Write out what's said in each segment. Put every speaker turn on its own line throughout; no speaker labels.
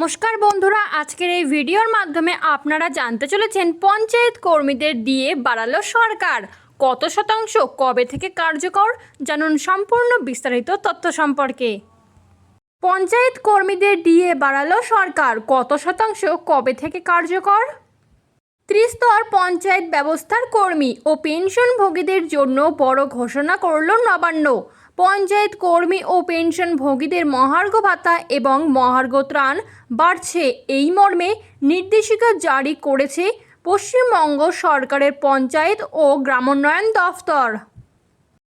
নমস্কার বন্ধুরা, আজকের এই ভিডিওর মাধ্যমে আপনারা জানতে চলেছেন পঞ্চায়েত কর্মীদের দিয়ে বাড়ালো সরকার, কত শতাংশ, কবে থেকে কার্যকর, জানুন সম্পূর্ণ বিস্তারিত তথ্য সম্পর্কে। পঞ্চায়েত কর্মীদের দিয়ে বাড়ালো সরকার, কত শতাংশ, কবে থেকে কার্যকর। ত্রিস্তর পঞ্চায়েত ব্যবস্থার কর্মী ও পেনশনভোগীদের জন্য বড় ঘোষণা করল নবান্ন। পঞ্চায়েত কর্মী ও পেনশনভোগীদের মহার্ঘ ভাতা এবং মহার্ঘ ত্রাণ বাড়ছে, এই মর্মে নির্দেশিকা জারি করেছে পশ্চিমবঙ্গ সরকারের পঞ্চায়েত ও গ্রামোন্নয়ন দফতর।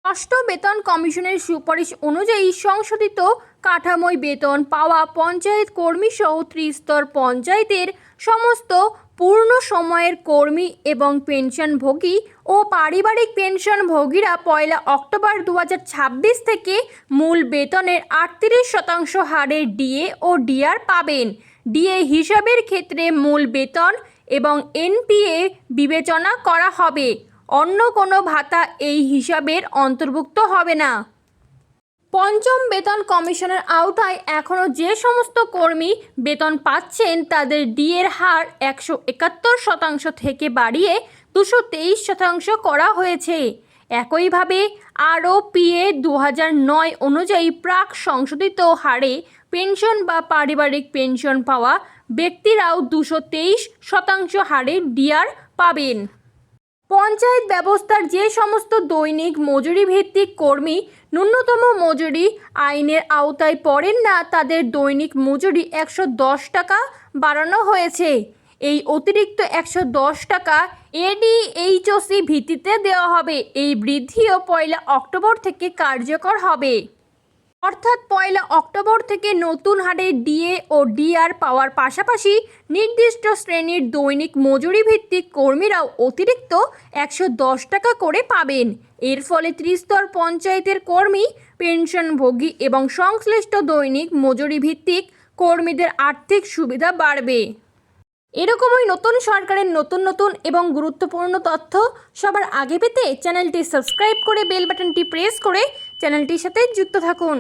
ষষ্ঠ বেতন কমিশনের সুপারিশ অনুযায়ী সংশোধিত কাঠামোয় বেতন পাওয়া পঞ্চায়েত কর্মী সহ ত্রিস্তর পঞ্চায়েতের সমস্ত পূর্ণ সময়ের কর্মী এবং পেনশনভোগী ও পারিবারিক পেনশনভোগীরা 1 অক্টোবর 2026 থেকে মূল বেতনের 38% হারে ডিএ ও ডিআর পাবেন। ডিএ হিসাবের ক্ষেত্রে মূল বেতন এবং এনপিএ বিবেচনা করা হবে, অন্য কোনো ভাতা এই হিসাবের অন্তর্ভুক্ত হবে না। পঞ্চম বেতন কমিশনের আওতায় এখনও যে সমস্ত কর্মী বেতন পাচ্ছেন তাদের ডিএর হার 171% থেকে বাড়িয়ে 223% করা হয়েছে। একইভাবে আরওপিএ 2009 অনুযায়ী প্রাক সংশোধিত হারে পেনশন বা পারিবারিক পেনশন পাওয়া ব্যক্তিরাও 223% হারে ডিআর পাবেন। পঞ্চায়েত ব্যবস্থার যে সমস্ত দৈনিক মজুরি ভিত্তিক কর্মী ন্যূনতম মজুরি আইনের আওতায় পড়েন না, তাদের দৈনিক মজুরি 110 টাকা বাড়ানো হয়েছে। এই অতিরিক্ত 110 টাকা এডিএইচওসি ভিত্তিতে দেওয়া হবে। এই বৃদ্ধিও 1 অক্টোবর থেকে কার্যকর হবে। অর্থাৎ 1 অক্টোবর থেকে নতুন হারে ডিএ ও ডিআর পাওয়ার পাশাপাশি নির্দিষ্ট শ্রেণীর দৈনিক মজুরি ভিত্তিক কর্মীরাও অতিরিক্ত 110 টাকা করে পাবেন। এর ফলে ত্রিস্তর পঞ্চায়েতের কর্মী, পেনশনভোগী এবং সংশ্লিষ্ট দৈনিক মজুরি ভিত্তিক কর্মীদের আর্থিক সুবিধা বাড়বে। এরকমই নতুন সরকারের নতুন এবং গুরুত্বপূর্ণ তথ্য সবার আগে পেতে চ্যানেলটি সাবস্ক্রাইব করে বেল বাটনটি প্রেস করে চ্যানেলটির সাথে যুক্ত থাকুন।